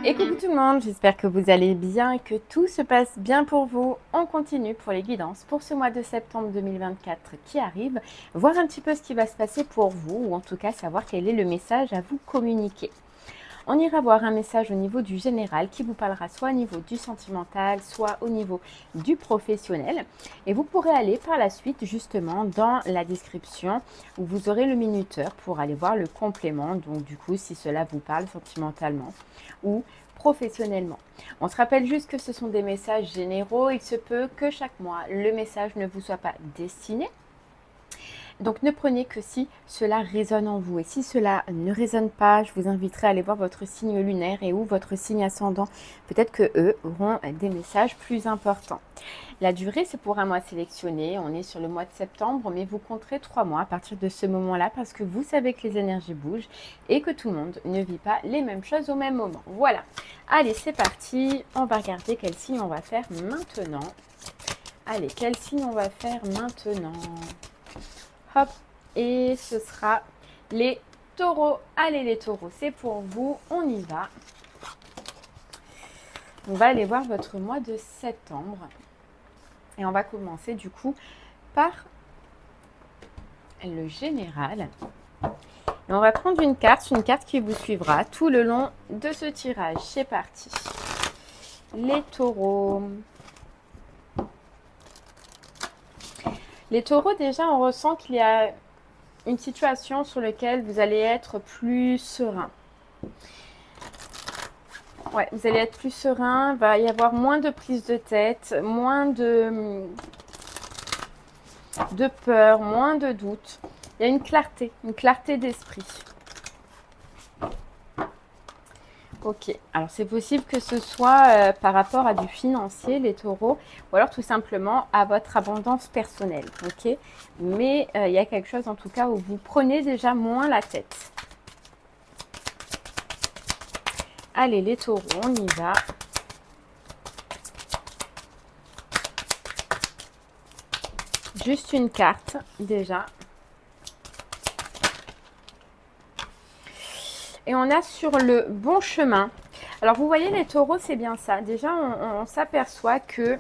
Et coucou tout le monde, j'espère que vous allez bien et que tout se passe bien pour vous. On continue pour les guidances pour ce mois de septembre 2024 qui arrive, voir un petit peu ce qui va se passer pour vous, ou en tout cas savoir quel est le message à vous communiquer. On ira voir un message au niveau du général qui vous parlera soit au niveau du sentimental, soit au niveau du professionnel. Et vous pourrez aller par la suite justement dans la description où vous aurez le minuteur pour aller voir le complément. Donc du coup, si cela vous parle sentimentalement ou professionnellement. On se rappelle juste que ce sont des messages généraux. Il se peut que chaque mois, le message ne vous soit pas destiné. Donc ne prenez que si cela résonne en vous. Et si cela ne résonne pas, je vous inviterai à aller voir votre signe lunaire et ou votre signe ascendant. Peut-être que eux auront des messages plus importants. La durée, c'est pour un mois sélectionné. On est sur le mois de septembre, mais vous compterez 3 mois à partir de ce moment-là parce que vous savez que les énergies bougent et que tout le monde ne vit pas les mêmes choses au même moment. Voilà. Allez, c'est parti. On va regarder quel signe on va faire maintenant. Allez, quel signe on va faire maintenant? Hop, et ce sera les taureaux. Allez les taureaux, c'est pour vous, on y va. On va aller voir votre mois de septembre. Et on va commencer du coup par le général. Et on va prendre une carte qui vous suivra tout le long de ce tirage. C'est parti. Les taureaux. Les taureaux, déjà, on ressent qu'il y a une situation sur laquelle vous allez être plus serein. Ouais, vous allez être plus serein, il va y avoir moins de prise de tête, moins de peur, moins de doute. Il y a une clarté d'esprit. Ok, alors c'est possible que ce soit par rapport à du financier, les taureaux, ou alors tout simplement à votre abondance personnelle, ok? Mais il y a quelque chose en tout cas où vous prenez déjà moins la tête. Allez les taureaux, on y va. Juste une carte déjà. Et on a sur le bon chemin. Alors, vous voyez, les taureaux, c'est bien ça. Déjà, on s'aperçoit que...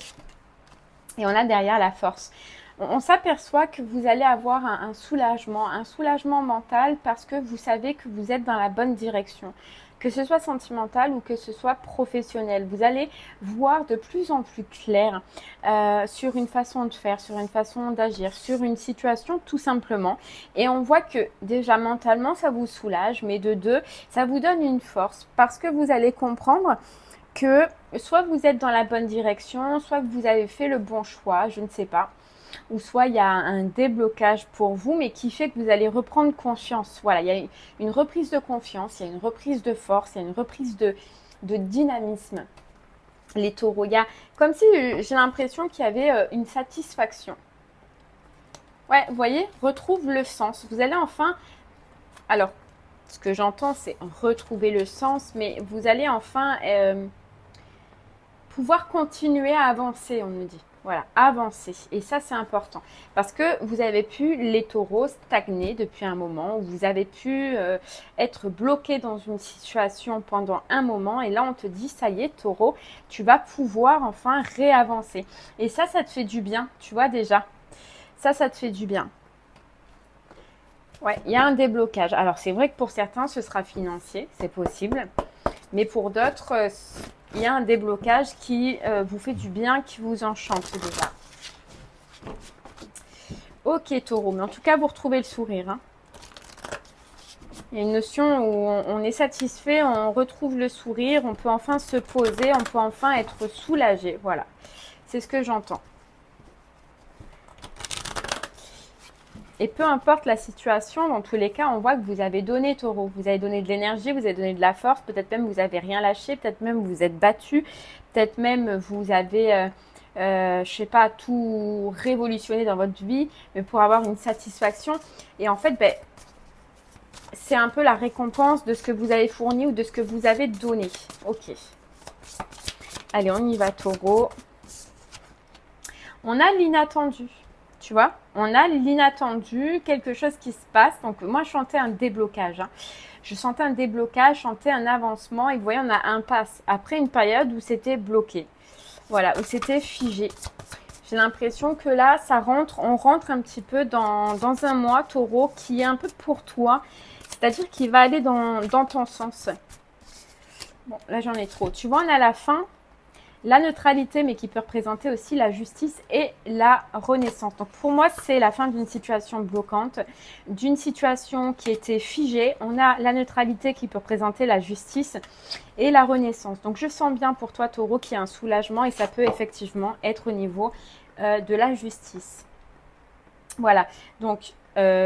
Et on a derrière la force. On s'aperçoit que vous allez avoir un soulagement mental parce que vous savez que vous êtes dans la bonne direction. Que ce soit sentimental ou que ce soit professionnel. Vous allez voir de plus en plus clair sur une façon de faire, sur une façon d'agir, sur une situation tout simplement. Et on voit que déjà mentalement, ça vous soulage, mais de deux, ça vous donne une force parce que vous allez comprendre que soit vous êtes dans la bonne direction, soit que vous avez fait le bon choix, je ne sais pas. Ou soit il y a un déblocage pour vous, mais qui fait que vous allez reprendre confiance. Voilà, il y a une reprise de confiance, il y a une reprise de force, il y a une reprise de dynamisme. Les taureaux, il y a comme si j'ai l'impression qu'il y avait une satisfaction. Ouais, vous voyez, retrouve le sens. Vous allez enfin... Alors, ce que j'entends, c'est retrouver le sens, mais vous allez enfin pouvoir continuer à avancer, on me dit. Voilà, avancer. Et ça, c'est important. Parce que vous avez pu, les taureaux, stagner depuis un moment. Où vous avez pu être bloqué dans une situation pendant un moment. Et là, on te dit, ça y est, taureau, tu vas pouvoir enfin réavancer. Et ça te fait du bien, tu vois déjà. Ça te fait du bien. Ouais, il y a un déblocage. Alors, c'est vrai que pour certains, ce sera financier. C'est possible. Mais pour d'autres... il y a un déblocage qui vous fait du bien, qui vous enchante déjà. Ok taureau, mais en tout cas vous retrouvez le sourire. Hein. Il y a une notion où on est satisfait, on retrouve le sourire, on peut enfin se poser, on peut enfin être soulagé. Voilà, c'est ce que j'entends. Et peu importe la situation, dans tous les cas, on voit que vous avez donné taureau. Vous avez donné de l'énergie, vous avez donné de la force. Peut-être même vous n'avez rien lâché. Peut-être même vous êtes battu. Peut-être même vous avez, je sais pas, tout révolutionné dans votre vie. Mais pour avoir une satisfaction. Et en fait, c'est un peu la récompense de ce que vous avez fourni ou de ce que vous avez donné. Ok. Allez, on y va taureau. On a l'inattendu. Tu vois, on a l'inattendu, quelque chose qui se passe. Donc, moi, je sentais un déblocage. Hein. Je sentais un déblocage, je sentais un avancement. Et vous voyez, on a un passe après une période où c'était bloqué. Voilà, où c'était figé. J'ai l'impression que là, on rentre un petit peu dans un mois, taureau, qui est un peu pour toi. C'est-à-dire qu'il va aller dans ton sens. Bon, là, j'en ai trop. Tu vois, on a la fin. La neutralité, mais qui peut représenter aussi la justice et la renaissance. Donc pour moi, c'est la fin d'une situation bloquante, d'une situation qui était figée. On a la neutralité qui peut représenter la justice et la renaissance. Donc je sens bien pour toi, taureau, qu'il y a un soulagement et ça peut effectivement être au niveau de la justice. Voilà, donc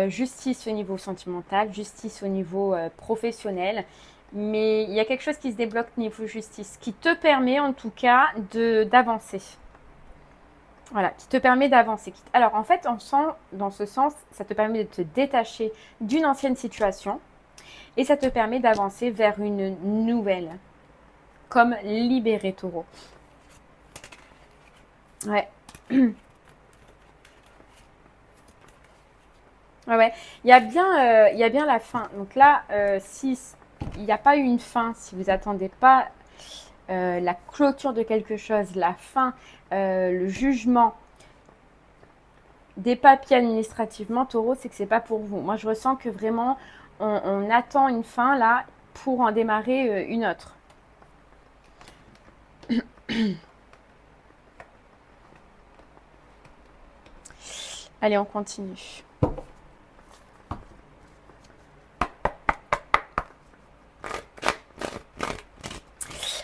justice au niveau sentimental, justice au niveau professionnel. Mais il y a quelque chose qui se débloque niveau justice, qui te permet en tout cas d'avancer. Voilà, qui te permet d'avancer. Alors en fait, on sent dans ce sens, ça te permet de te détacher d'une ancienne situation et ça te permet d'avancer vers une nouvelle. Comme libérer, taureau. Ouais. Ouais. Il y a bien la fin. Donc là, si il n'y a pas eu une fin, si vous n'attendez pas la clôture de quelque chose, la fin, le jugement des papiers administrativement, taureau, c'est que c'est pas pour vous. Moi, je ressens que vraiment, on attend une fin là pour en démarrer une autre. Allez, on continue.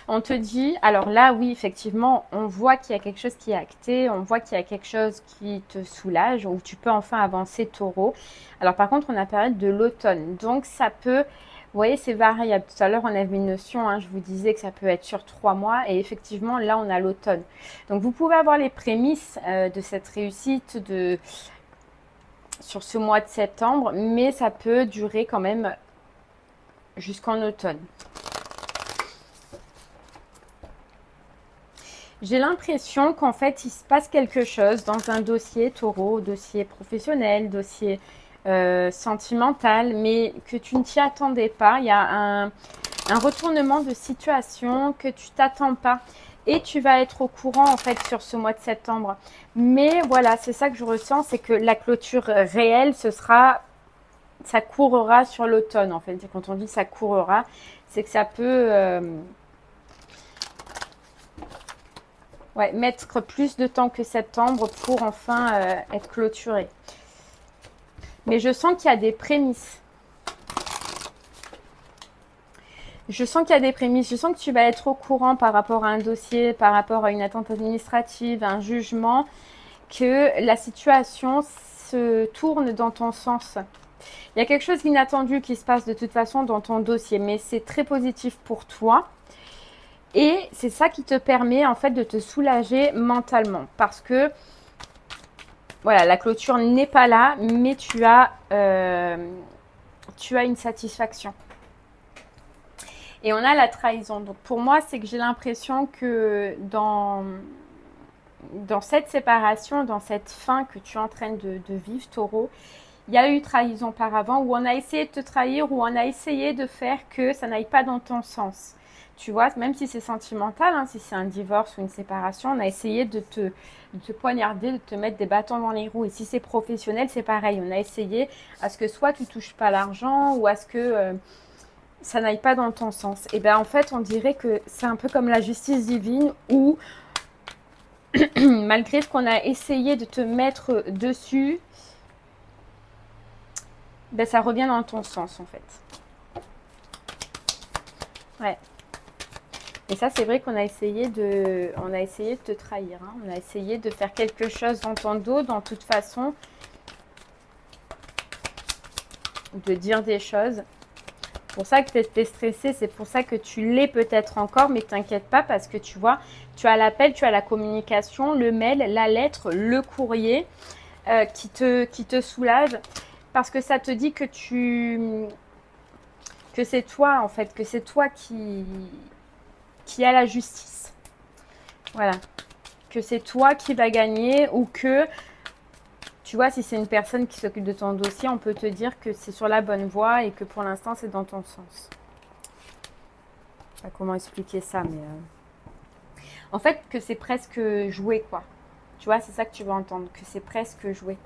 On te dit, alors là, oui, effectivement, on voit qu'il y a quelque chose qui est acté, on voit qu'il y a quelque chose qui te soulage, où tu peux enfin avancer, taureau. Alors par contre, on a période de l'automne, donc ça peut, vous voyez, c'est variable. Tout à l'heure, on avait une notion, hein, je vous disais que ça peut être sur 3 mois, et effectivement, là, on a l'automne. Donc vous pouvez avoir les prémices de cette réussite sur ce mois de septembre, mais ça peut durer quand même jusqu'en automne. J'ai l'impression qu'en fait, il se passe quelque chose dans un dossier taureau, dossier professionnel, dossier sentimental, mais que tu ne t'y attendais pas. Il y a un retournement de situation que tu t'attends pas. Et tu vas être au courant en fait sur ce mois de septembre. Mais voilà, c'est ça que je ressens, c'est que la clôture réelle, ça courra sur l'automne en fait. Quand on dit ça courra, c'est que ça peut... mettre plus de temps que septembre pour enfin être clôturé. Mais je sens qu'il y a des prémices. Je sens qu'il y a des prémices. Je sens que tu vas être au courant par rapport à un dossier, par rapport à une attente administrative, un jugement, que la situation se tourne dans ton sens. Il y a quelque chose d'inattendu qui se passe de toute façon dans ton dossier, mais c'est très positif pour toi. Et c'est ça qui te permet en fait de te soulager mentalement parce que voilà, la clôture n'est pas là, mais tu as une satisfaction. Et on a la trahison. Donc pour moi, c'est que j'ai l'impression que dans cette séparation, dans cette fin que tu es en train de vivre, taureau, il y a eu trahison par avant où on a essayé de te trahir, où on a essayé de faire que ça n'aille pas dans ton sens. Tu vois, même si c'est sentimental, hein, si c'est un divorce ou une séparation, on a essayé de te poignarder, de te mettre des bâtons dans les roues. Et si c'est professionnel, c'est pareil. On a essayé à ce que soit tu ne touches pas l'argent ou à ce que ça n'aille pas dans ton sens. Et bien en fait, on dirait que c'est un peu comme la justice divine où malgré ce qu'on a essayé de te mettre dessus, ben, ça revient dans ton sens en fait. Ouais. Et ça, c'est vrai qu'on a essayé de te trahir. Hein. On a essayé de faire quelque chose dans ton dos, dans toute façon, de dire des choses. C'est pour ça que tu étais stressée, c'est pour ça que tu l'es peut-être encore, mais t'inquiète pas parce que tu vois, tu as l'appel, tu as la communication, le mail, la lettre, le courrier qui te soulage parce que ça te dit que c'est toi en fait, que c'est toi qui a la justice. Voilà. Que c'est toi qui va gagner ou que Tu vois, si c'est une personne qui s'occupe de ton dossier, on peut te dire que c'est sur la bonne voie et que pour l'instant, c'est dans ton sens. Je sais pas comment expliquer ça, mais... En fait, que c'est presque joué, quoi. Tu vois, c'est ça que tu vas entendre, que c'est presque joué.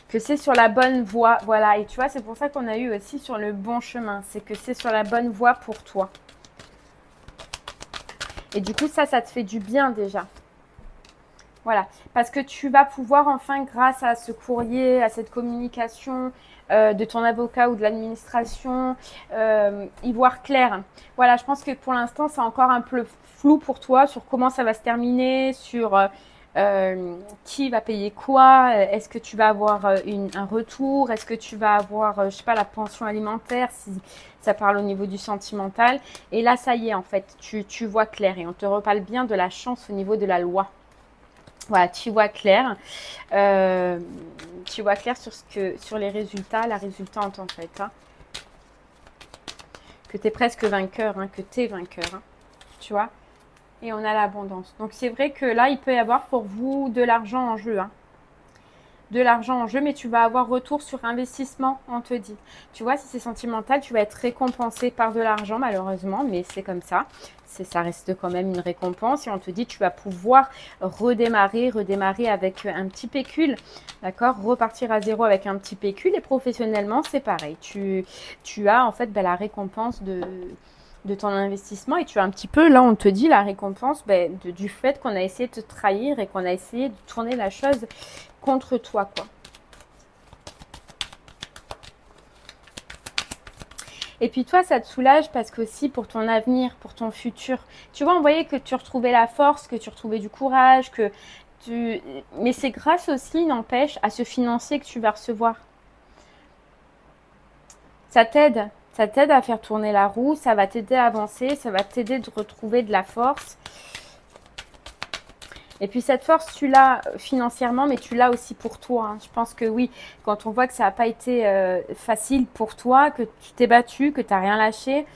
Que c'est sur la bonne voie, voilà. Et tu vois, c'est pour ça qu'on a eu aussi sur le bon chemin. C'est que c'est sur la bonne voie pour toi. Et du coup, ça te fait du bien déjà. Voilà, parce que tu vas pouvoir enfin, grâce à ce courrier, à cette communication de ton avocat ou de l'administration, y voir clair. Voilà, je pense que pour l'instant, c'est encore un peu flou pour toi sur comment ça va se terminer, sur qui va payer quoi, est-ce que tu vas avoir un retour, est-ce que tu vas avoir, je sais pas, la pension alimentaire, si ça parle au niveau du sentimental. Et là, ça y est, en fait, tu vois clair et on te reparle bien de la chance au niveau de la loi. Voilà, tu vois clair. Tu vois clair sur les résultats, la résultante en fait. Hein. Que tu es presque vainqueur, hein, que tu es vainqueur. Hein, tu vois. Et on a l'abondance. Donc c'est vrai que là, il peut y avoir pour vous de l'argent en jeu. Hein. De l'argent en jeu, mais tu vas avoir retour sur investissement, on te dit. Tu vois, si c'est sentimental, tu vas être récompensé par de l'argent, malheureusement, mais c'est comme ça. Ça reste quand même une récompense et on te dit tu vas pouvoir redémarrer avec un petit pécule, d'accord, repartir à zéro avec un petit pécule et professionnellement c'est pareil. Tu as en fait la récompense de ton investissement et tu as un petit peu, là on te dit la récompense du fait qu'on a essayé de te trahir et qu'on a essayé de tourner la chose contre toi, quoi. Et puis toi, ça te soulage parce qu'aussi pour ton avenir, pour ton futur, tu vois, on voyait que tu retrouvais la force, que tu retrouvais du courage, mais c'est grâce aussi, n'empêche, à ce financier que tu vas recevoir. Ça t'aide à faire tourner la roue, ça va t'aider à avancer, ça va t'aider de retrouver de la force. Et puis cette force, tu l'as financièrement, mais tu l'as aussi pour toi. Hein. Je pense que oui, quand on voit que ça n'a pas été facile pour toi, que tu t'es battu, que tu n'as rien lâché,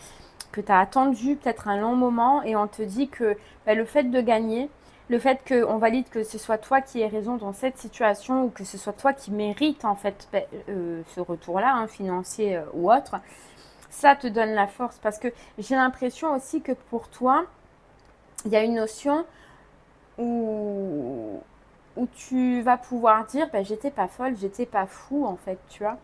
que tu as attendu peut-être un long moment et on te dit que le fait de gagner, le fait qu'on valide que ce soit toi qui aies raison dans cette situation ou que ce soit toi qui mérite en fait ce retour-là, hein, financier ou autre, ça te donne la force parce que j'ai l'impression aussi que pour toi, il y a une notion où tu vas pouvoir dire j'étais pas folle, j'étais pas fou en fait, tu vois.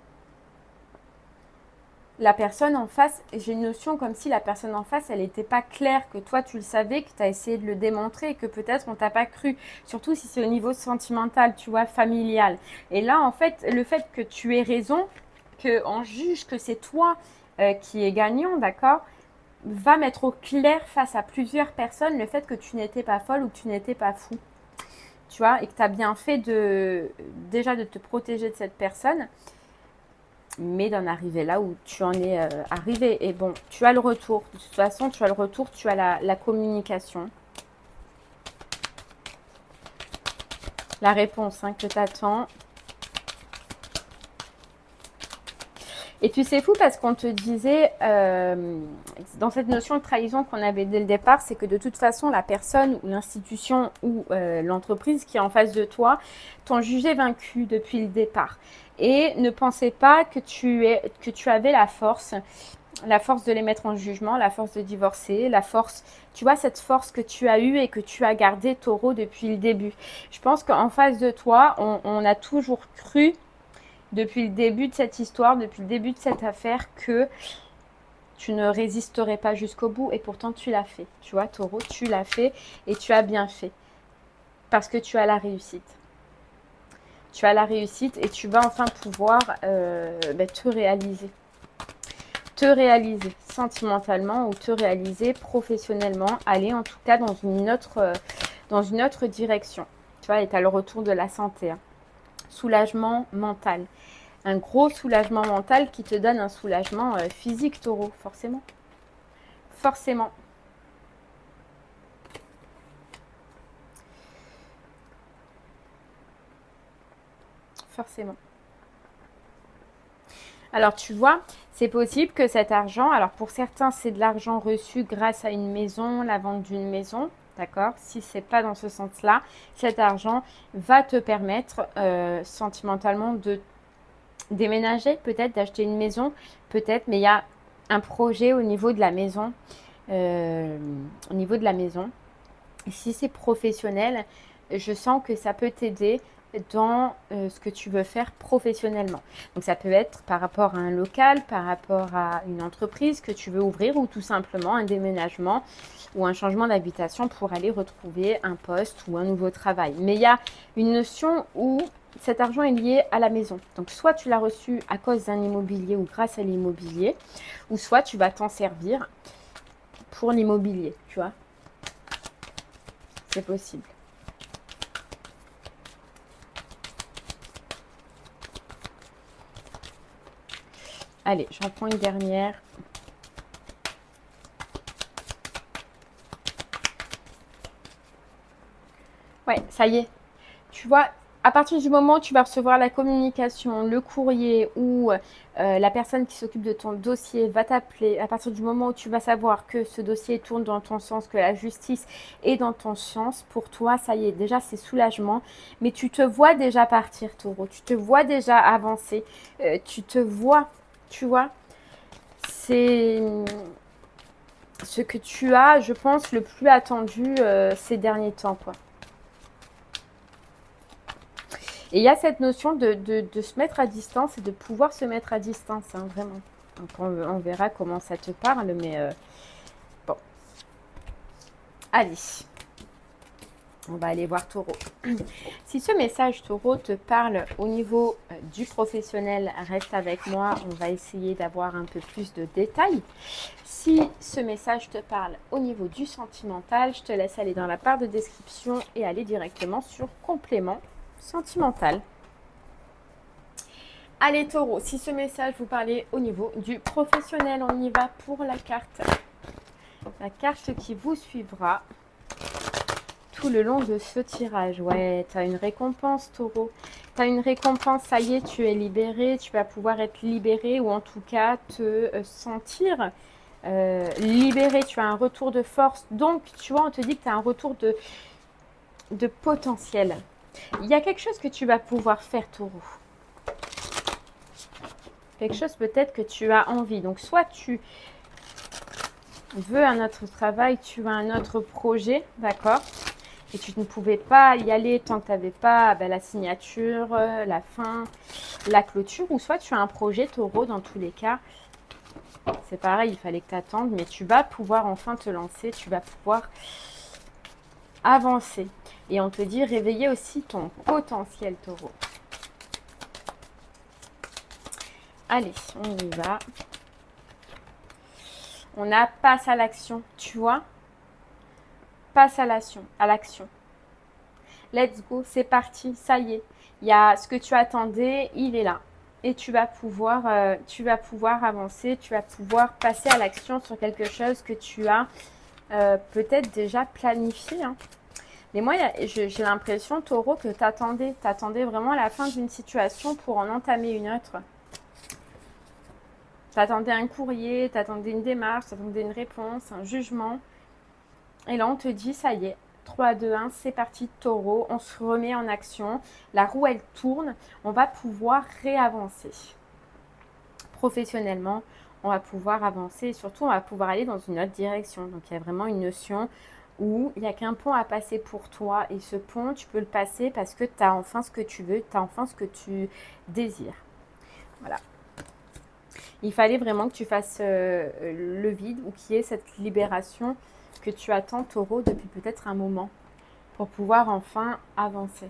La personne en face, j'ai une notion comme si la personne en face, elle n'était pas claire, que toi tu le savais, que tu as essayé de le démontrer et que peut-être on t'a pas cru. Surtout si c'est au niveau sentimental, tu vois, familial. Et là, en fait, le fait que tu aies raison, qu'on juge que c'est toi qui es gagnant, d'accord, va mettre au clair face à plusieurs personnes le fait que tu n'étais pas folle ou que tu n'étais pas fou. Tu vois, et que tu as bien fait déjà de te protéger de cette personne, mais d'en arriver là où tu en es arrivé. Et bon, tu as le retour. De toute façon, tu as le retour, tu as la communication. La réponse que tu attends. Et puis c'est fou parce qu'on te disait, dans cette notion de trahison qu'on avait dès le départ, c'est que de toute façon, la personne ou l'institution ou l'entreprise qui est en face de toi t'ont jugé vaincu depuis le départ. Et ne pensez pas que tu avais la force de les mettre en jugement, la force de divorcer, la force, tu vois, cette force que tu as eue et que tu as gardée, Taureau, depuis le début. Je pense qu'en face de toi, on a toujours cru depuis le début de cette histoire, depuis le début de cette affaire, que tu ne résisterais pas jusqu'au bout et pourtant tu l'as fait. Tu vois, Taureau, tu l'as fait et tu as bien fait parce que tu as la réussite. Tu as la réussite et tu vas enfin pouvoir te réaliser. Te réaliser sentimentalement ou te réaliser professionnellement, aller en tout cas dans une autre direction. Tu vois, et tu as le retour de la santé. Hein. Soulagement mental. Un gros soulagement mental qui te donne un soulagement physique, Taureau, forcément. Forcément. Forcément. Alors, tu vois, c'est possible que cet argent, alors pour certains, c'est de l'argent reçu grâce à une maison, la vente d'une maison, D'accord? Si ce n'est pas dans ce sens-là, cet argent va te permettre sentimentalement de déménager, peut-être d'acheter une maison, peut-être, mais il y a un projet au niveau de la maison. Au niveau de la maison. Si c'est professionnel, je sens que ça peut t'aider dans ce que tu veux faire professionnellement. Donc ça peut être par rapport à un local, par rapport à une entreprise que tu veux ouvrir ou tout simplement un déménagement ou un changement d'habitation pour aller retrouver un poste ou un nouveau travail. Mais il y a une notion où cet argent est lié à la maison. Donc soit tu l'as reçu à cause d'un immobilier ou grâce à l'immobilier, ou soit tu vas t'en servir pour l'immobilier, tu vois. C'est possible. Allez, j'en prends une dernière. Ouais, ça y est. Tu vois, à partir du moment où tu vas recevoir la communication, le courrier ou la personne qui s'occupe de ton dossier va t'appeler, à partir du moment où tu vas savoir que ce dossier tourne dans ton sens, que la justice est dans ton sens, pour toi, ça y est, déjà c'est soulagement. Mais tu te vois déjà partir, Taureau. Tu te vois déjà avancer. Tu te vois, tu vois. C'est ce que tu as, je pense, le plus attendu ces derniers temps, quoi. Et il y a cette notion de se mettre à distance et de pouvoir se mettre à distance, hein, vraiment. Donc on verra comment ça te parle, mais bon. Allez, on va aller voir Taureau. Si ce message Taureau te parle au niveau du professionnel, reste avec moi, on va essayer d'avoir un peu plus de détails. Si ce message te parle au niveau du sentimental, je te laisse aller dans la barre de description et aller directement sur complément sentimental. Allez Taureau, si ce message vous parlait au niveau du professionnel, on y va pour la carte. La carte qui vous suivra tout le long de ce tirage. Ouais, tu as une récompense Taureau. Tu as une récompense, ça y est, tu es libéré. Tu vas pouvoir être libéré ou en tout cas te sentir libéré. Tu as un retour de force. Donc, tu vois, on te dit que tu as un retour de potentiel. Il y a quelque chose que tu vas pouvoir faire, Taureau. Quelque chose peut-être que tu as envie. Donc, soit tu veux un autre travail, tu as un autre projet, d'accord? Et tu ne pouvais pas y aller tant que tu n'avais pas la signature, la fin, la clôture. Ou soit tu as un projet, Taureau, dans tous les cas. C'est pareil, il fallait que tu attendes, mais tu vas pouvoir enfin te lancer. Tu vas pouvoir avancer. Et on te dit réveiller aussi ton potentiel, Taureau. Allez, on y va. On a passe à l'action, tu vois. Passe à l'action. Let's go, c'est parti, ça y est. Il y a ce que tu attendais, il est là. Et tu vas pouvoir avancer, tu vas pouvoir passer à l'action sur quelque chose que tu as peut-être déjà planifié, hein. Mais moi, j'ai l'impression, Taureau, que tu attendais vraiment la fin d'une situation pour en entamer une autre. Tu attendais un courrier, tu attendais une démarche, tu attendais une réponse, un jugement. Et là, on te dit, ça y est, 3, 2, 1, c'est parti, Taureau, on se remet en action. La roue, elle tourne, on va pouvoir réavancer. Professionnellement, on va pouvoir avancer et surtout, on va pouvoir aller dans une autre direction. Donc, il y a vraiment une notion où il n'y a qu'un pont à passer pour toi. Et ce pont, tu peux le passer parce que tu as enfin ce que tu veux, tu as enfin ce que tu désires. Voilà. Il fallait vraiment que tu fasses le vide ou qu'il y ait cette libération que tu attends, Taureau, depuis peut-être un moment pour pouvoir enfin avancer.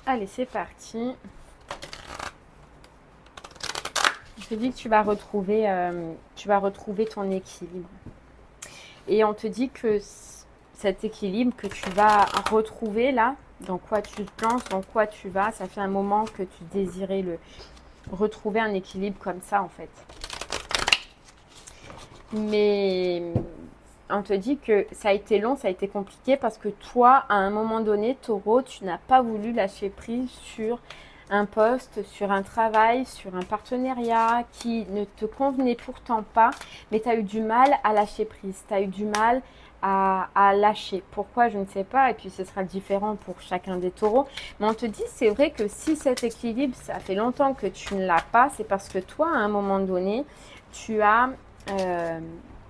Allez, c'est parti. Je te dis que tu vas retrouver ton équilibre. Et on te dit que cet équilibre que tu vas retrouver là, dans quoi tu te lances, dans quoi tu vas, ça fait un moment que tu désirais retrouver un équilibre comme ça en fait. Mais on te dit que ça a été long, ça a été compliqué parce que toi, à un moment donné, Taureau, tu n'as pas voulu lâcher prise sur un poste, sur un travail, sur un partenariat qui ne te convenait pourtant pas, mais tu as eu du mal à lâcher prise, tu as eu du mal à lâcher. Pourquoi, je ne sais pas, et puis ce sera différent pour chacun des taureaux. Mais on te dit, c'est vrai que si cet équilibre, ça fait longtemps que tu ne l'as pas, c'est parce que toi, à un moment donné, tu as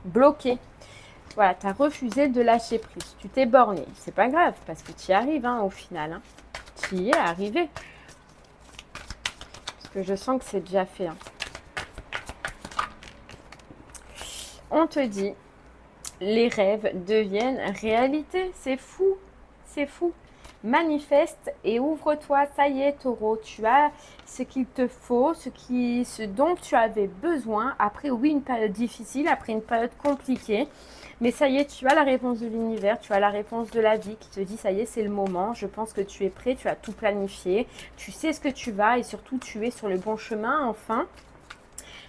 bloqué. Voilà, tu as refusé de lâcher prise. Tu t'es borné. C'est pas grave, parce que tu y arrives au final. Hein. Tu y es arrivé. Parce que je sens que c'est déjà fait. On te dit, les rêves deviennent réalité. C'est fou. C'est fou. Manifeste et ouvre-toi. Ça y est, Taureau, tu as ce qu'il te faut, ce dont tu avais besoin. Après, oui, une période difficile, après une période compliquée. Mais ça y est, tu as la réponse de l'univers, tu as la réponse de la vie qui te dit, ça y est, c'est le moment. Je pense que tu es prêt, tu as tout planifié. Tu sais ce que tu vas et surtout, tu es sur le bon chemin, enfin.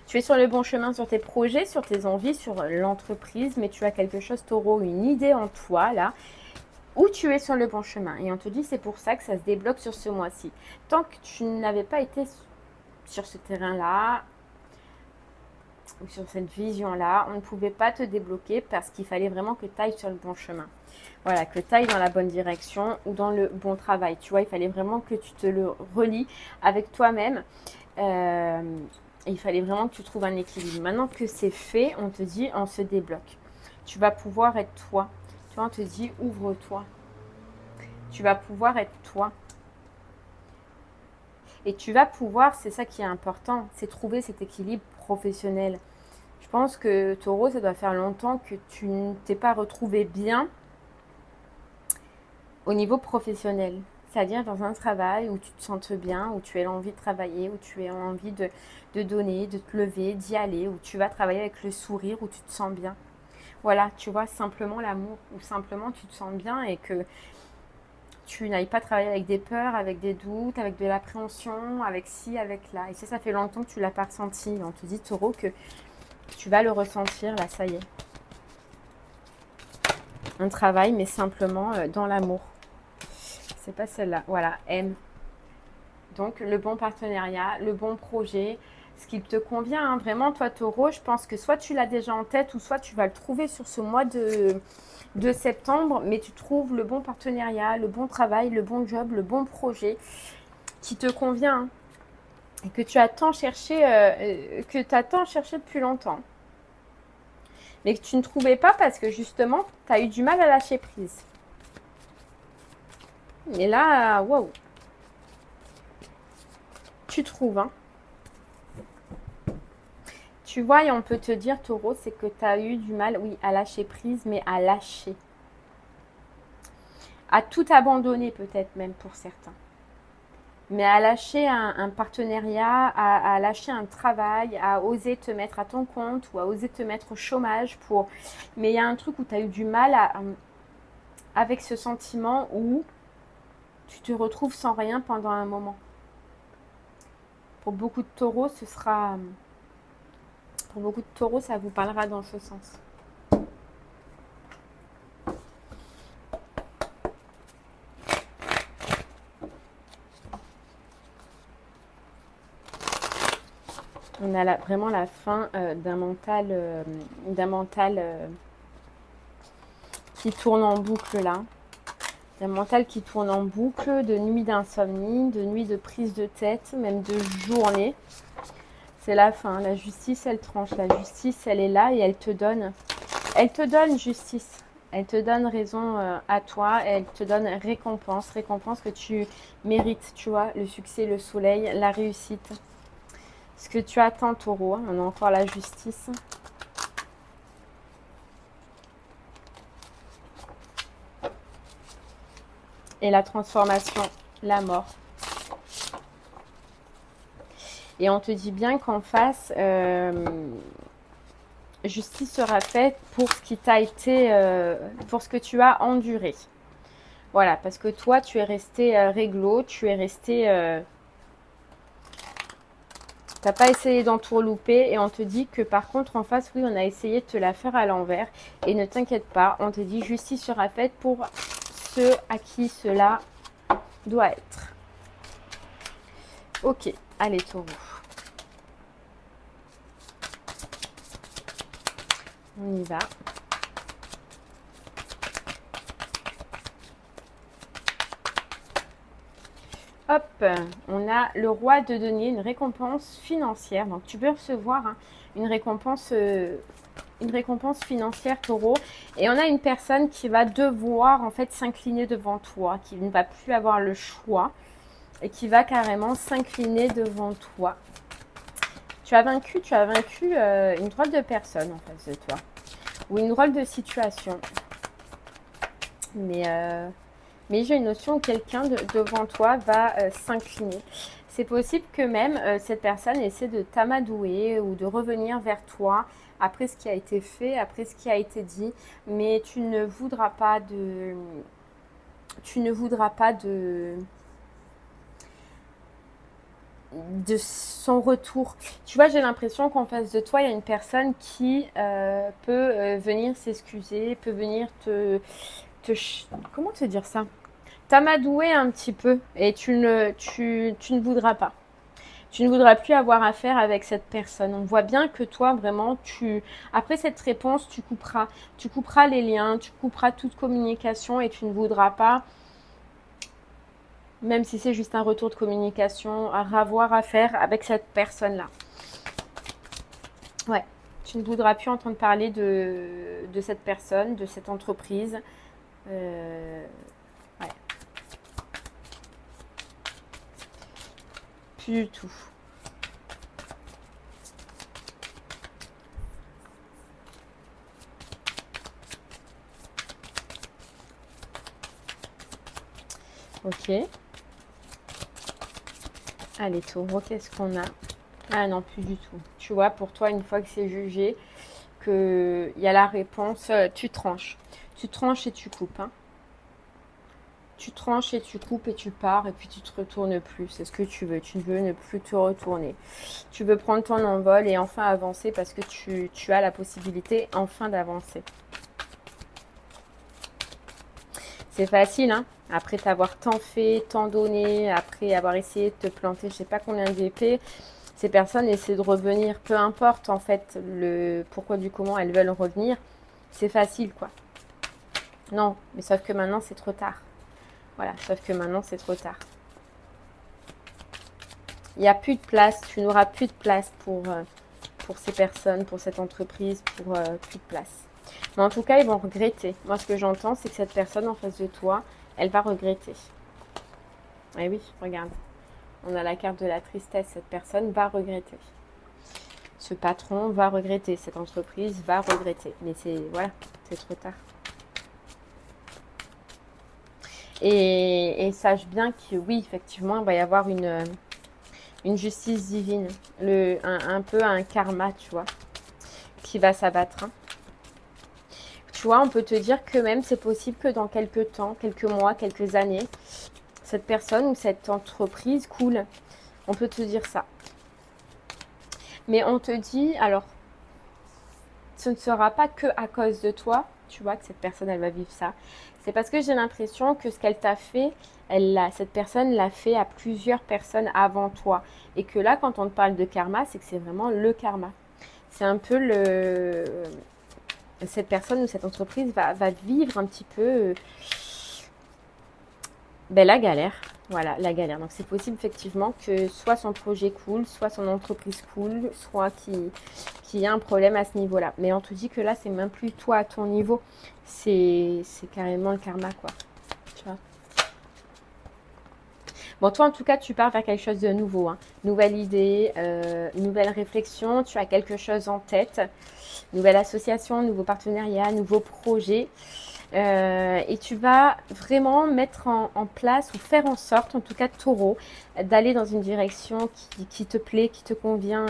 Tu es sur le bon chemin sur tes projets, sur tes envies, sur l'entreprise. Mais tu as quelque chose, Taureau, une idée en toi, là, où tu es sur le bon chemin. Et on te dit, c'est pour ça que ça se débloque sur ce mois-ci. Tant que tu n'avais pas été sur ce terrain-là, ou sur cette vision-là, on ne pouvait pas te débloquer parce qu'il fallait vraiment que tu ailles sur le bon chemin. Voilà, que tu ailles dans la bonne direction ou dans le bon travail. Tu vois, il fallait vraiment que tu te le relis avec toi-même. Il fallait vraiment que tu trouves un équilibre. Maintenant que c'est fait, on te dit, on se débloque. Tu vas pouvoir être toi. Tu vois, on te dit, ouvre-toi. Tu vas pouvoir être toi. Et tu vas pouvoir, c'est ça qui est important, c'est trouver cet équilibre professionnel. Je pense que Taureau, ça doit faire longtemps que tu ne t'es pas retrouvé bien au niveau professionnel. C'est-à-dire dans un travail où tu te sentes bien, où tu as envie de travailler, où tu as envie de donner, de te lever, d'y aller, où tu vas travailler avec le sourire, où tu te sens bien. Voilà, tu vois, simplement l'amour, où simplement tu te sens bien et que tu n'ailles pas travailler avec des peurs, avec des doutes, avec de l'appréhension, avec ci, avec là. Et ça fait longtemps que tu ne l'as pas ressenti. On te dit, Taureau, que tu vas le ressentir, là, ça y est. Un travail, mais simplement dans l'amour. C'est pas celle-là. Voilà, M. Donc, le bon partenariat, le bon projet, ce qui te convient. Hein. Vraiment, toi, Taureau, je pense que soit tu l'as déjà en tête ou soit tu vas le trouver sur ce mois de septembre, mais tu trouves le bon partenariat, le bon travail, le bon job, le bon projet qui te convient hein, et que tu as tant cherché, depuis longtemps. Mais que tu ne trouvais pas parce que justement, tu as eu du mal à lâcher prise. Et là, waouh, tu trouves, hein. Tu vois, et on peut te dire, Taureau, c'est que tu as eu du mal, oui, à lâcher prise, mais à lâcher. À tout abandonner peut-être même pour certains. Mais à lâcher un partenariat, à lâcher un travail, à oser te mettre à ton compte ou à oser te mettre au chômage pour... Mais il y a un truc où tu as eu du mal avec ce sentiment où tu te retrouves sans rien pendant un moment. Pour beaucoup de taureaux, ce sera... Pour beaucoup de taureaux, ça vous parlera dans ce sens. On a vraiment la fin d'un mental, qui tourne en boucle là. D'un mental qui tourne en boucle, de nuits d'insomnie, de nuits de prise de tête, même de journée. C'est la fin. La justice, elle tranche. La justice, elle est là et elle te donne justice. Elle te donne raison à toi. Elle te donne récompense que tu mérites, tu vois, le succès, le soleil, la réussite. Ce que tu attends, Taureau, hein, on a encore la justice. Et la transformation, la mort. Et on te dit bien qu'en face, justice sera faite pour ce qui t'a été, pour ce que tu as enduré. Voilà, parce que toi, tu es resté réglo, tu es resté... T'as pas essayé d'entourlouper et on te dit que par contre en face, oui, on a essayé de te la faire à l'envers. Et ne t'inquiète pas, on te dit justice sera faite pour ceux à qui cela doit être. Ok, allez Taureau. On y va. Hop, on a le roi de denier, une récompense financière. Donc tu peux recevoir une récompense financière, Taureau. Et on a une personne qui va devoir en fait s'incliner devant toi, qui ne va plus avoir le choix et qui va carrément s'incliner devant toi. Tu as vaincu une drôle de personne en face de toi ou une drôle de situation. Mais j'ai une notion où quelqu'un devant toi va s'incliner. C'est possible que même cette personne essaie de t'amadouer ou de revenir vers toi après ce qui a été fait, après ce qui a été dit, mais tu ne voudras pas de son retour. Tu vois, j'ai l'impression qu'en face de toi, il y a une personne qui peut venir s'excuser, peut venir comment te dire ça? T'amadouer un petit peu et tu ne voudras pas. Tu ne voudras plus avoir affaire avec cette personne. On voit bien que toi, vraiment, après cette réponse, tu couperas les liens, tu couperas toute communication et tu ne voudras pas, même si c'est juste un retour de communication, avoir affaire avec cette personne-là. Ouais, tu ne voudras plus entendre parler de cette personne, de cette entreprise. Ouais. Plus du tout. Ok. Allez, Taureau, qu'est-ce qu'on a? Ah non, plus du tout. Tu vois, pour toi, une fois que c'est jugé, qu'il y a la réponse, tu tranches. Tu tranches et tu coupes. Hein. Tu tranches et tu coupes et tu pars et puis tu te retournes plus. C'est ce que tu veux. Tu veux ne plus te retourner. Tu veux prendre ton envol et enfin avancer parce que tu as la possibilité enfin d'avancer. C'est facile, hein? Après t'avoir tant fait, tant donné, après avoir essayé de te planter, je sais pas combien d'épées, ces personnes essaient de revenir. Peu importe en fait le pourquoi du comment elles veulent revenir. C'est facile, quoi. Non, mais sauf que maintenant c'est trop tard. Voilà, sauf que maintenant c'est trop tard. Il n'y a plus de place, tu n'auras plus de place pour ces personnes, pour cette entreprise, pour plus de place. Mais en tout cas, ils vont regretter. Moi, ce que j'entends, c'est que cette personne en face de toi, elle va regretter. Et oui, regarde. On a la carte de la tristesse. Cette personne va regretter. Ce patron va regretter. Cette entreprise va regretter. Mais voilà, c'est trop tard. Et sache bien que oui, effectivement, il va y avoir une justice divine. Un peu un karma, tu vois, qui va s'abattre. Hein. Tu vois, on peut te dire que même c'est possible que dans quelques temps, quelques mois, quelques années, cette personne ou cette entreprise coule. On peut te dire ça. Mais on te dit, alors, ce ne sera pas que à cause de toi, tu vois, que cette personne, elle va vivre ça. C'est parce que j'ai l'impression que ce qu'elle t'a fait, cette personne l'a fait à plusieurs personnes avant toi. Et que là, quand on te parle de karma, c'est que c'est vraiment le karma. C'est un peu cette personne ou cette entreprise va vivre un petit peu la galère. Voilà, la galère. Donc, c'est possible effectivement que soit son projet coule, soit son entreprise coule, soit qu'il y a un problème à ce niveau-là. Mais on te dit que là, c'est même plus toi à ton niveau. C'est carrément le karma, quoi. Tu vois. Bon, toi, en tout cas, tu pars vers quelque chose de nouveau. Hein. Nouvelle idée, nouvelle réflexion. Tu as quelque chose en tête. Nouvelle association, nouveau partenariat, nouveau projet. Et tu vas vraiment mettre en place ou faire en sorte, en tout cas Taureau, d'aller dans une direction qui te plaît, qui te convient,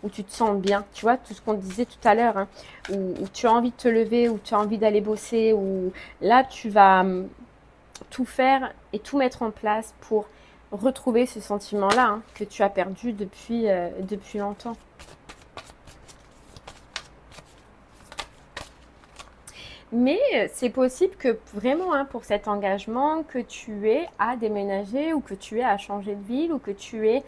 où tu te sens bien. Tu vois, tout ce qu'on disait tout à l'heure, hein, où tu as envie de te lever, où tu as envie d'aller bosser, où là tu vas tout faire et tout mettre en place pour retrouver ce sentiment-là hein, que tu as perdu depuis longtemps. Mais c'est possible que vraiment hein, pour cet engagement, que tu aies à déménager ou que tu aies à changer de ville ou que tu aies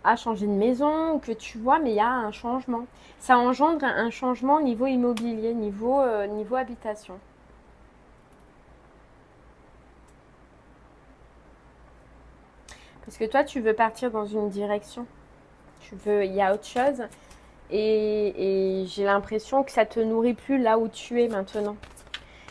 à changer de maison ou que tu vois, mais il y a un changement. Ça engendre un changement niveau immobilier, niveau habitation. Parce que toi, tu veux partir dans une direction. Il y a autre chose. Et j'ai l'impression que ça te nourrit plus là où tu es maintenant.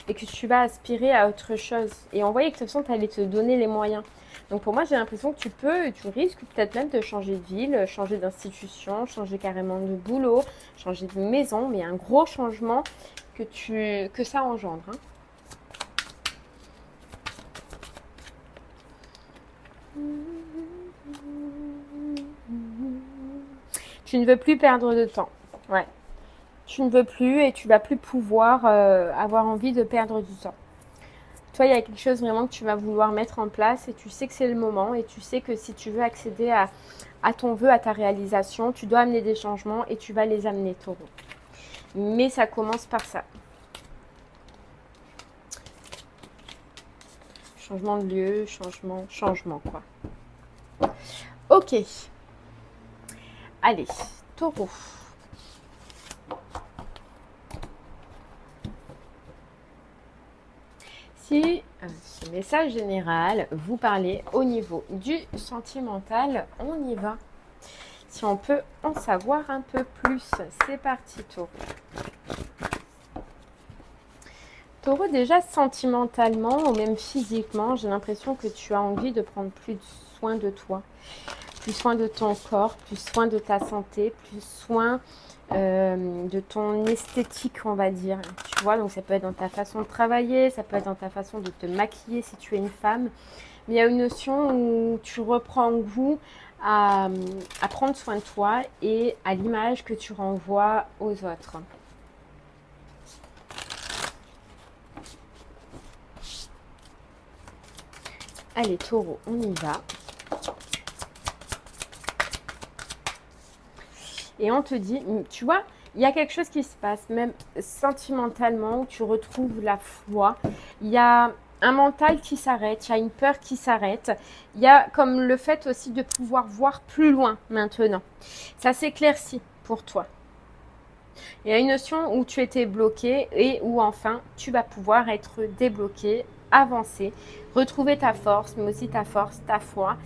Et que tu vas aspirer à autre chose. Et on voyait que de toute façon, tu allais te donner les moyens. Donc pour moi, j'ai l'impression que tu risques peut-être même de changer de ville, changer d'institution, changer carrément de boulot, changer de maison, mais un gros changement que ça engendre. Hein. Tu ne veux plus perdre de temps. Ouais. Tu ne veux plus et tu vas plus pouvoir avoir envie de perdre du temps. Toi, il y a quelque chose vraiment que tu vas vouloir mettre en place et tu sais que c'est le moment et tu sais que si tu veux accéder à ton vœu, à ta réalisation, tu dois amener des changements et tu vas les amener, Taureau. Mais ça commence par ça. Changement de lieu, changement quoi. Ok. Allez, Taureau. Si ce message général vous parlez au niveau du sentimental, on y va. Si on peut en savoir un peu plus, c'est parti Taureau. Taureau, déjà sentimentalement ou même physiquement, j'ai l'impression que tu as envie de prendre plus soin de toi, plus soin de ton corps, plus soin de ta santé, plus soin de ton esthétique, on va dire. Tu vois, donc ça peut être dans ta façon de travailler, ça peut être dans ta façon de te maquiller si tu es une femme. Mais il y a une notion où tu reprends goût à prendre soin de toi et à l'image que tu renvoies aux autres. Allez, Taureau, on y va. Et on te dit, tu vois, il y a quelque chose qui se passe, même sentimentalement, où tu retrouves la foi. Il y a un mental qui s'arrête, il y a une peur qui s'arrête. Il y a comme le fait aussi de pouvoir voir plus loin maintenant. Ça s'éclaircit pour toi. Il y a une notion où tu étais bloqué et où enfin tu vas pouvoir être débloqué, avancer, retrouver ta force, mais aussi ta force, ta foi.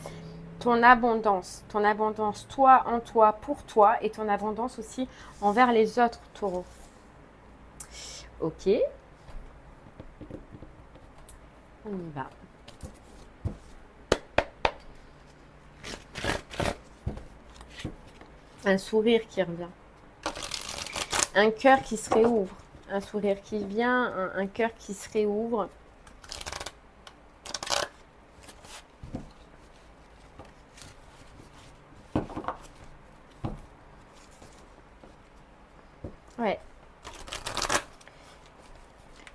Ton abondance, toi en toi, pour toi, et ton abondance aussi envers les autres, Taureau. Ok. On y va. Un sourire qui revient. Un cœur qui se réouvre. Un sourire qui vient, un cœur qui se réouvre. Ouais.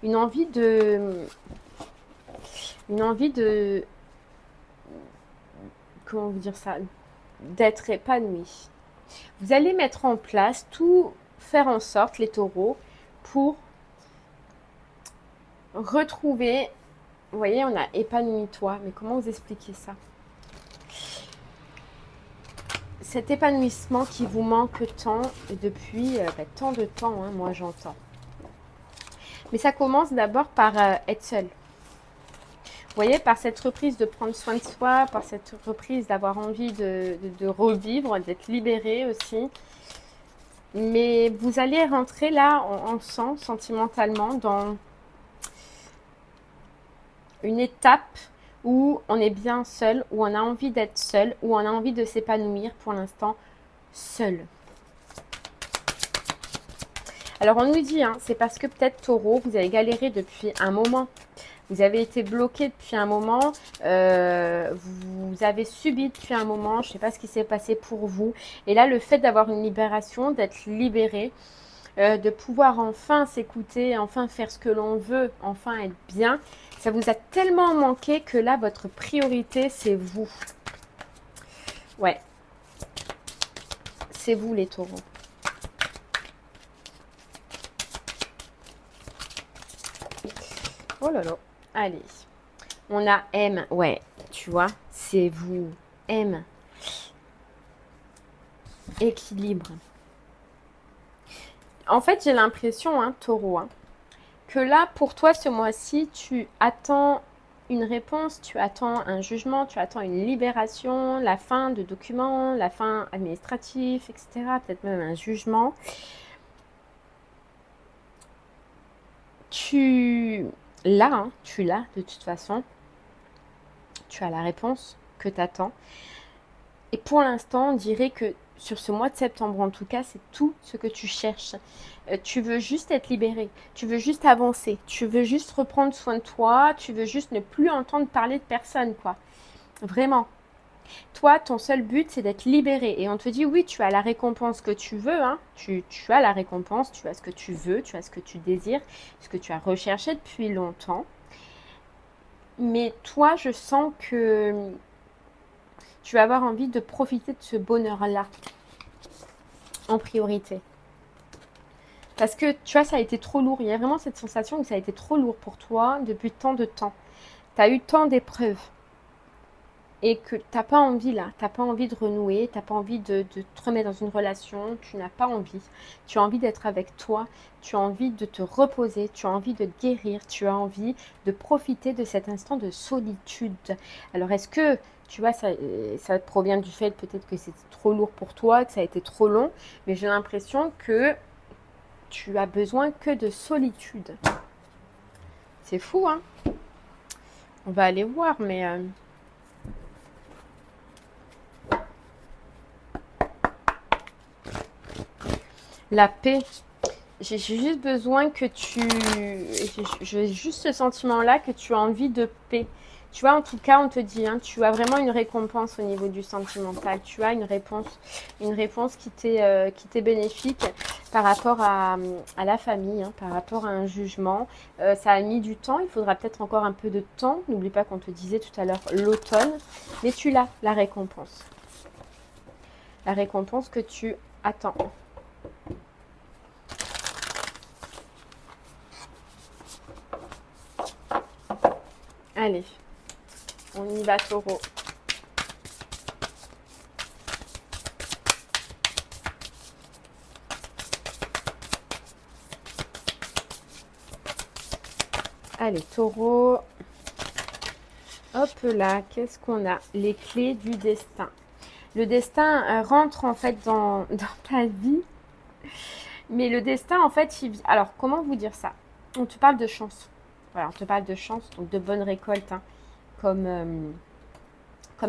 Une envie de... Comment vous dire ça? D'être épanoui. Vous allez mettre en place tout, faire en sorte, les taureaux, pour retrouver... Vous voyez, on a épanoui-toi, mais comment vous expliquer ça? Cet épanouissement qui vous manque tant depuis tant de temps, hein, moi j'entends. Mais ça commence d'abord par être seul. Vous voyez, par cette reprise de prendre soin de soi, par cette reprise d'avoir envie de revivre, d'être libéré aussi. Mais vous allez rentrer là, on sent sentimentalement, dans une étape où on est bien seul, où on a envie d'être seul, où on a envie de s'épanouir pour l'instant seul. Alors on nous dit, hein, c'est parce que peut-être Taureau, vous avez galéré depuis un moment. Vous avez été bloqué depuis un moment, vous avez subi depuis un moment, je ne sais pas ce qui s'est passé pour vous. Et là, le fait d'avoir une libération, d'être libéré, de pouvoir enfin s'écouter, enfin faire ce que l'on veut, enfin être bien, ça vous a tellement manqué que là, votre priorité, c'est vous. Ouais, c'est vous les taureaux. Oh là là. Allez. On a M. Ouais, tu vois, c'est vous. M. Équilibre. En fait, j'ai l'impression, hein, taureau, hein, que là, pour toi, ce mois-ci, tu attends une réponse, tu attends un jugement, tu attends une libération, la fin de documents, la fin administrative, etc. Peut-être même un jugement. Tu l'as, hein, tu l'as de toute façon. Tu as la réponse que tu attends. Et pour l'instant, on dirait que sur ce mois de septembre, en tout cas, c'est tout ce que tu cherches. Tu veux juste être libéré, tu veux juste avancer, tu veux juste reprendre soin de toi, tu veux juste ne plus entendre parler de personne, quoi. Vraiment. Toi, ton seul but, c'est d'être libéré. Et on te dit, oui, tu as la récompense que tu veux, hein. Tu as la récompense, tu as ce que tu veux, tu as ce que tu désires, ce que tu as recherché depuis longtemps. Mais toi, je sens que tu vas avoir envie de profiter de ce bonheur-là en priorité. Parce que, tu vois, ça a été trop lourd. Il y a vraiment cette sensation que ça a été trop lourd pour toi depuis tant de temps. Tu as eu tant d'épreuves. Et que tu n'as pas envie là. Tu n'as pas envie de renouer. Tu n'as pas envie de te remettre dans une relation. Tu n'as pas envie. Tu as envie d'être avec toi. Tu as envie de te reposer. Tu as envie de te guérir. Tu as envie de profiter de cet instant de solitude. Alors, est-ce que, tu vois, ça provient du fait peut-être que c'était trop lourd pour toi, que ça a été trop long. Mais j'ai l'impression que tu as besoin que de solitude. C'est fou, hein? On va aller voir, mais... La paix. J'ai juste besoin que tu... J'ai juste ce sentiment-là que tu as envie de paix. Tu vois, en tout cas, on te dit, hein, tu as vraiment une récompense au niveau du sentimental. Tu as une réponse qui t'est bénéfique par rapport à la famille, hein, par rapport à un jugement. Ça a mis du temps, il faudra peut-être encore un peu de temps. N'oublie pas qu'on te disait tout à l'heure l'automne. Mais tu l'as, la récompense. La récompense que tu attends. Allez, on y va, taureau. Allez, taureau. Hop là, qu'est-ce qu'on a? Les clés du destin. Le destin rentre en fait dans ta vie. Mais le destin, en fait, alors, comment vous dire ça? On te parle de chance. Voilà, on te parle de chance, donc de bonne récolte, hein, comme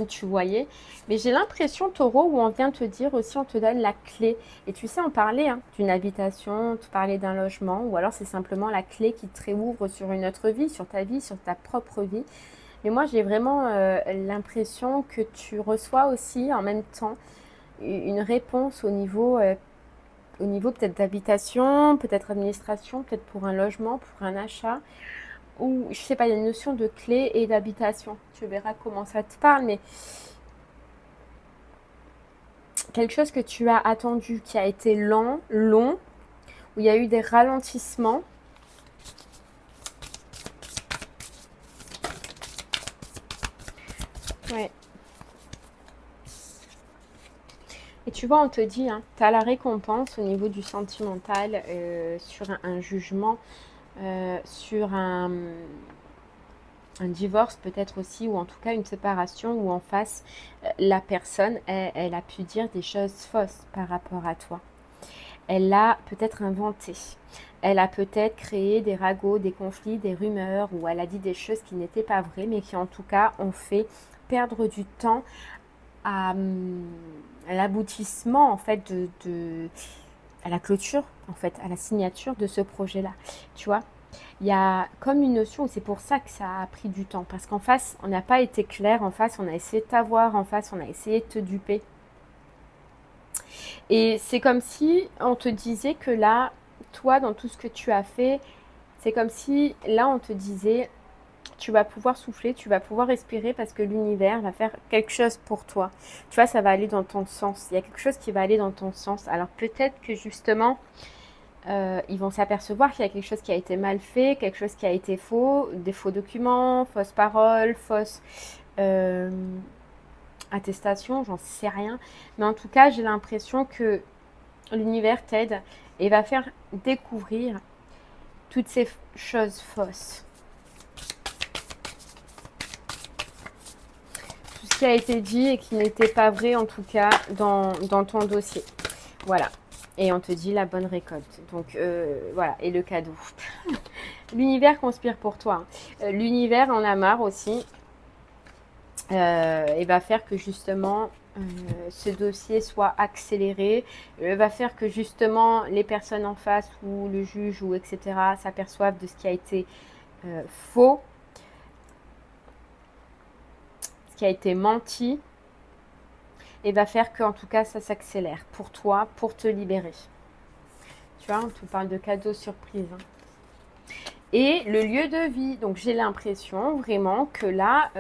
tu voyais. Mais j'ai l'impression, taureau, où on vient te dire aussi, on te donne la clé. Et tu sais, on parlait d'une habitation, on te parlait d'un logement, ou alors c'est simplement la clé qui te réouvre sur une autre vie, sur ta propre vie. Mais moi, j'ai vraiment l'impression que tu reçois aussi en même temps une réponse au niveau peut-être d'habitation, peut-être administration, peut-être pour un logement, pour un achat. Ou je sais pas, il y a une notion de clé et d'habitation. Tu verras comment ça te parle, mais quelque chose que tu as attendu, qui a été long, où il y a eu des ralentissements. Ouais. Et tu vois, on te dit, hein, tu as la récompense au niveau du sentimental sur un jugement, sur un divorce peut-être aussi, ou en tout cas une séparation où en face, la personne, elle a pu dire des choses fausses par rapport à toi. Elle l'a peut-être inventé. Elle a peut-être créé des ragots, des conflits, des rumeurs, ou elle a dit des choses qui n'étaient pas vraies, mais qui en tout cas ont fait perdre du temps à l'aboutissement en fait à la clôture, en fait, à la signature de ce projet-là. Tu vois, il y a comme une notion, c'est pour ça que ça a pris du temps, parce qu'en face, on n'a pas été clair, en face, on a essayé de t'avoir, en face, on a essayé de te duper. Et c'est comme si on te disait que là, toi, dans tout ce que tu as fait, c'est comme si là, on te disait, tu vas pouvoir souffler, tu vas pouvoir respirer parce que l'univers va faire quelque chose pour toi. Tu vois, ça va aller dans ton sens. Il y a quelque chose qui va aller dans ton sens. Alors peut-être que justement, ils vont s'apercevoir qu'il y a quelque chose qui a été mal fait, quelque chose qui a été faux, des faux documents, fausses paroles, fausses attestations, j'en sais rien. Mais en tout cas, j'ai l'impression que l'univers t'aide et va faire découvrir toutes ces choses fausses. Tout ce qui a été dit et qui n'était pas vrai, en tout cas, dans ton dossier. Voilà. Et on te dit la bonne récolte. Donc, voilà. Et le cadeau. L'univers conspire pour toi. L'univers en a marre aussi. Et va faire que, justement, ce dossier soit accéléré. Va faire que, justement, les personnes en face ou le juge ou etc. s'aperçoivent de ce qui a été faux. Ce qui a été menti. Et va faire que, en tout cas, ça s'accélère pour toi, pour te libérer. Tu vois, on te parle de cadeaux surprise. Hein. Et le lieu de vie. Donc, j'ai l'impression vraiment que là,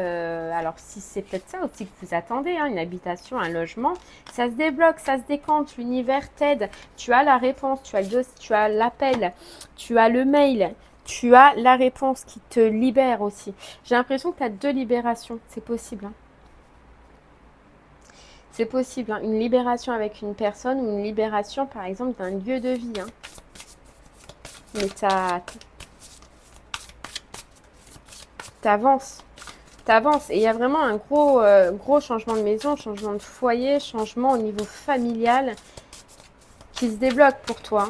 alors si c'est peut-être ça aussi que vous attendez, hein, une habitation, un logement, ça se débloque, ça se décante, l'univers t'aide. Tu as la réponse, tu as l'appel, tu as le mail, tu as la réponse qui te libère aussi. J'ai l'impression que tu as 2 libérations, c'est possible. Hein. C'est possible, hein, une libération avec une personne ou une libération, par exemple, d'un lieu de vie. Hein. Mais t'avances. Et il y a vraiment un gros changement de maison, changement de foyer, changement au niveau familial qui se débloque pour toi.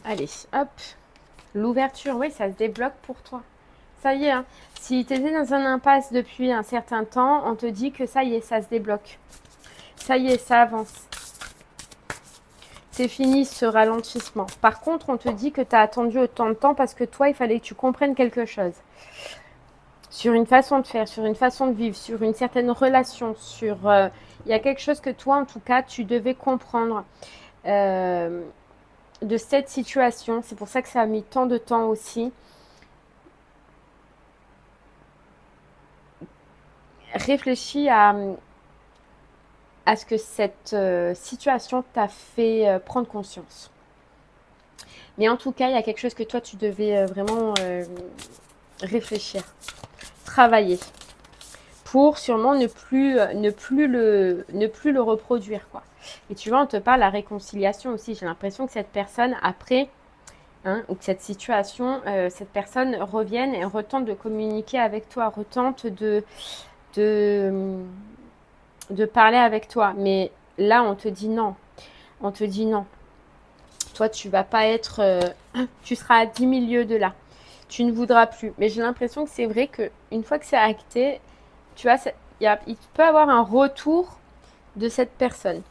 Allez, hop. L'ouverture, oui, ça se débloque pour toi. Ça y est, hein. Si tu étais dans un impasse depuis un certain temps, on te dit que ça y est, ça se débloque. Ça y est, ça avance. C'est fini ce ralentissement. Par contre, on te dit que tu as attendu autant de temps parce que toi, il fallait que tu comprennes quelque chose. Sur une façon de faire, sur une façon de vivre, sur une certaine relation, sur... il y a quelque chose que toi, en tout cas, tu devais comprendre de cette situation. C'est pour ça que ça a mis tant de temps aussi. Réfléchis à ce que cette situation t'a fait prendre conscience. Mais en tout cas, il y a quelque chose que toi, tu devais vraiment réfléchir, travailler, pour sûrement ne plus le reproduire, quoi. Et tu vois, on te parle de la réconciliation aussi. J'ai l'impression que cette personne, après, hein, ou que cette situation, cette personne revienne et retente de communiquer avec toi, retente de parler avec toi. Mais là, on te dit non. On te dit non. Toi, tu vas pas être... tu seras à 10 000 lieues de là. Tu ne voudras plus. Mais j'ai l'impression que c'est vrai qu'une fois que c'est acté, tu vois, il peut y avoir un retour de cette personne.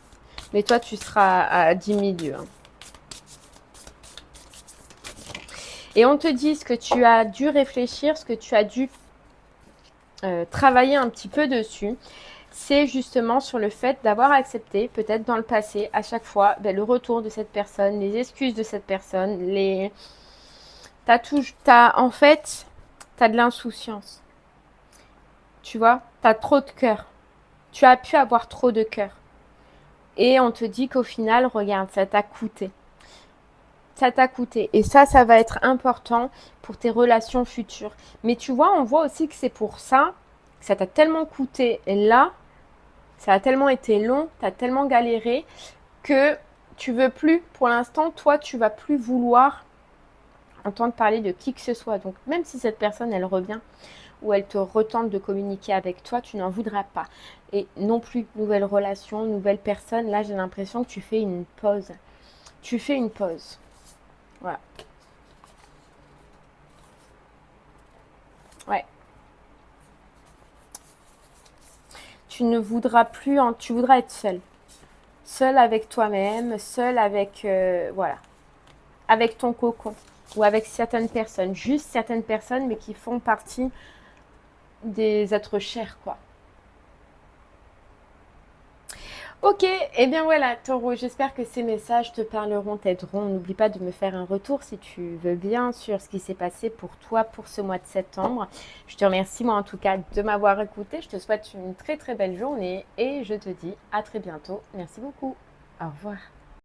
Mais toi, tu seras à 10 000 lieues. Hein. Et on te dit ce que tu as dû réfléchir, ce que tu as dû travailler un petit peu dessus. C'est justement sur le fait d'avoir accepté, peut-être dans le passé, à chaque fois, le retour de cette personne, les excuses de cette personne, en fait, t'as de l'insouciance. Tu vois, t'as trop de cœur. Tu as pu avoir trop de cœur. Et on te dit qu'au final, regarde, ça t'a coûté. Ça t'a coûté. Et ça va être important pour tes relations futures. Mais tu vois, on voit aussi que c'est pour ça que ça t'a tellement coûté. Et là, ça a tellement été long, tu as tellement galéré que tu veux plus, pour l'instant, toi, tu vas plus vouloir entendre parler de qui que ce soit. Donc, même si cette personne, elle revient ou elle te retente de communiquer avec toi, tu n'en voudras pas. Et non plus, nouvelle relation, nouvelle personne. Là, j'ai l'impression que tu fais une pause. Tu fais une pause. Voilà. Ouais. Tu ne voudras plus, tu voudras être seule. Seule avec toi-même, seule avec, voilà, avec ton cocon ou avec certaines personnes, juste certaines personnes, mais qui font partie des êtres chers, quoi. Ok, et bien voilà, Taureau, j'espère que ces messages te parleront, t'aideront. N'oublie pas de me faire un retour si tu veux bien sur ce qui s'est passé pour toi pour ce mois de septembre. Je te remercie moi en tout cas de m'avoir écouté. Je te souhaite une très très belle journée et je te dis à très bientôt. Merci beaucoup. Au revoir.